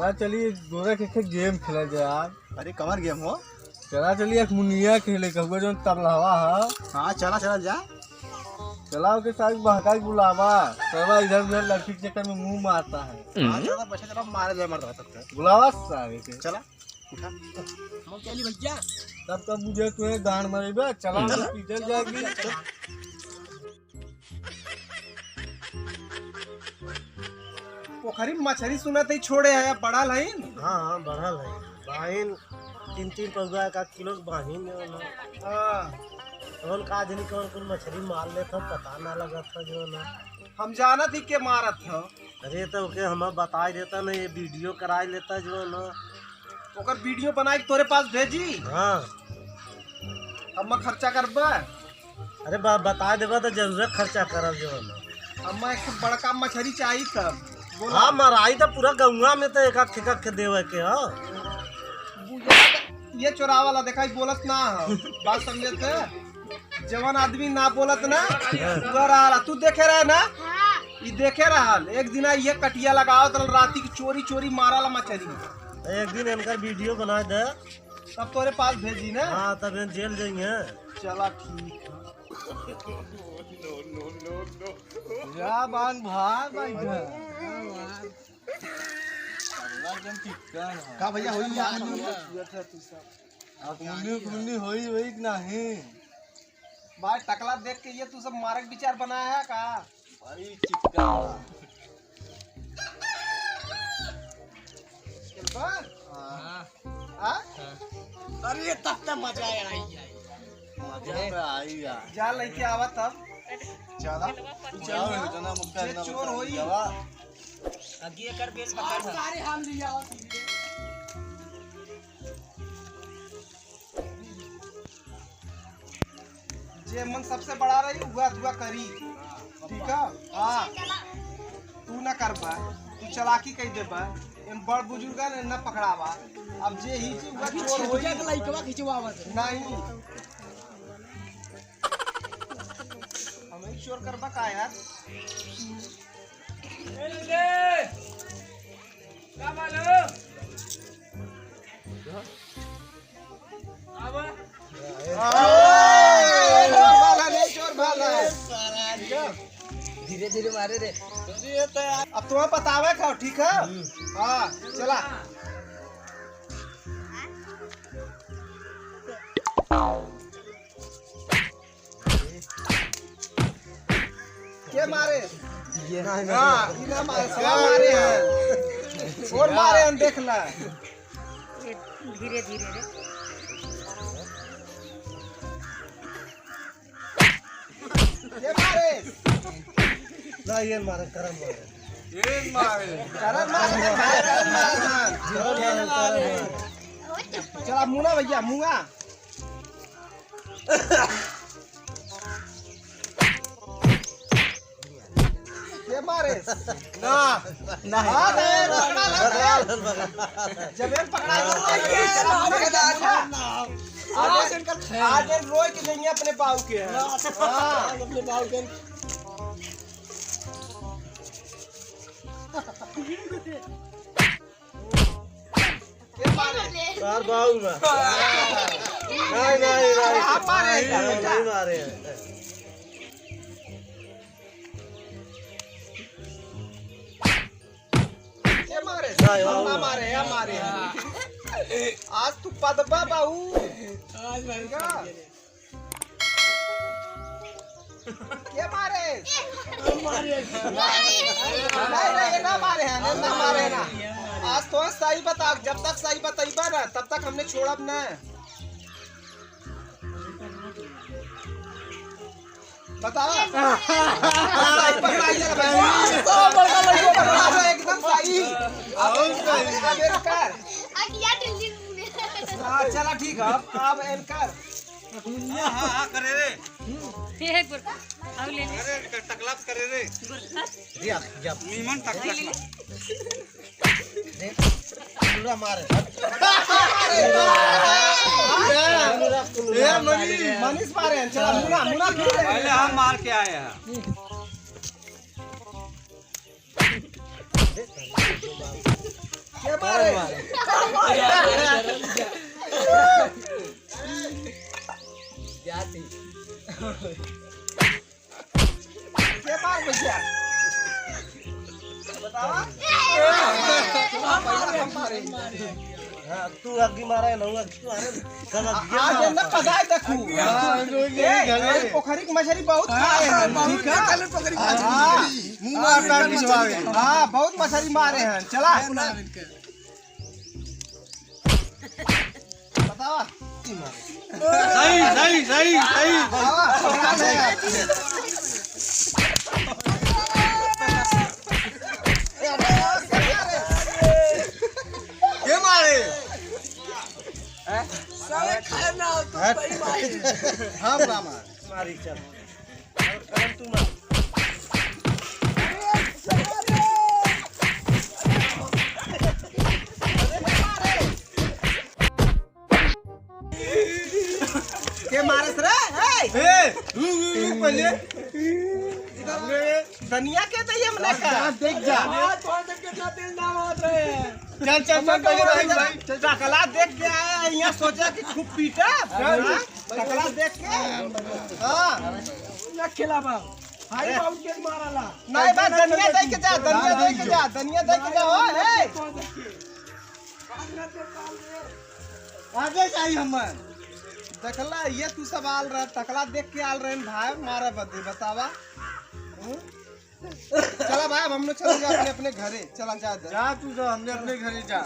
चला चलिए दोनों के गेम खेला जाए यार। अरे कमर गेम हो। चला चलिए एक मुनिया खेले कहुआ जो तबलावा है। हाँ चला चला जा। चला के साथ बहका के बुलावा सरवा इधर उधर लड़की के चक्कर में मुंह मारता है। हाँ चला पैसा चला मारे जाए मर सकता है। बुलावा सारे के चला उठा हम चली भैया तब तब मुझे तुम्हें गांड मरेगा। चला पीछे जाएगी। पोखरी में मछली सुना थे छोड़े है बड़ा लाइन। हाँ बढ़ल है बाहिन 3-3 पौधा का किलो बाहिन कौन का आदमी कौन मछली मार लेता पता ना लगा था जो ना हम जाना थी के मारत था। अरे तो के हमें बता देता ना ये वीडियो करा लेता जो ना ओकर वीडियो बना के तोरे पास भेजी। हाँ अब मैं खर्चा करबा। अरे बता देगा तो जरूर खर्चा करब जो ना। अब मैं एक बड़का मछली चाहिए तब हाँ मराई तो पूरा गौवा में तो एक के देवे के हाँ। ये चोरा वाला देखा बोलत ना है बात समझे थे। जवान आदमी ना बोलत ना रहा तू देखे रहे ना ये देखे रहा एक दिन ये कटिया लगाओ तो राती की चोरी चोरी मारा मछली। एक दिन इनका वीडियो बना दे तब तोरे पास भेजी ना। हाँ तब जेल जाएंगे। चला ठीक जा बांग भाग भाई का भैया होई मुन्नी होई वही नहीं भाई टकला देख के ये तू सब मारक विचार बनाया है का भाई चिक्का अरे तब तक मजा आई मजा आई यार। जा लेके आवा तब चला इतना मुक्का ये चोर होई अगे कर बेस पकड़ सारे हम लिया जे मन सबसे बड़ा रही हुआ दुआ करी ठीक है। हाँ तू ना करबा तू चलाकी कह देबा इन बड़ बुजुर्ग ने न पकड़ावा। अब जे ही हुआ चोर होई लइकवा खिंचवावा नहीं हमें चोर करबा का यार। धीरे धीरे मारे रे। अब तुम्हें बतावे खाओ ठीक है। हाँ चला के मारे ये हाँ इना मारे सब मारे हैं और मारे हैं देख ला। धीरे धीरे रे के मारे ना ये मारे करम मारे करम मारे चला मुना भैया मुंगा के मारे ना नहीं जब ये पकड़ा आज रोए के देंगे अपने पाव के। हाँ अपने बाल के के मारे यार बाऊ में नहीं आप मारे नहीं मारे के मारे नहीं, हम ना बाबू। मारे हम मारे आज तू पदबा बाऊ आज भाई के मारे मारे नहीं ना मारे हैं ना मारे ना। आज तो सही बता जब तक सही बताइबा ना तब तक हमने छोड़ब ना। बताओ एकदम सही। चला ठीक है अब एनकर हाँ करे रे एक गुरखा अब ले ले अरे टकला करे रे नीमन टकला पूरा मारे मनीष मारे चला मुना मुना पहले हम मार के आए हैं। के के मारे के मार भैया बतावा हाँ तू अग्गी मारा है ना तू अरे सब अग्गी आज न पगाए देखू ए पोखरी की मछली बहुत खाए हैं ठीक है हां मुंह मार पैर पिछवावे हां बहुत मछली मारे हैं चला बतावा सही के मारे हम ना मार मारी चल और कलम तू मार के मारे रे ए पहले दुनिया के तो ये मने का देख जा चल पहले भाई टकला देख के आया यहाँ सोचा कि खूब पीटा टकला देख के हाँ नहीं बात दुनिया देख के जा दुनिया देख के जा हो हे आगे चाहिए हमें देखला ये तू सब आल रहा टकला देख के आल रहे भाई मारा बदे बतावा चला भाई अब हम लोग चलेंगे अपने अपने घरे चला जा जा तू तो हमने अपने घरे जा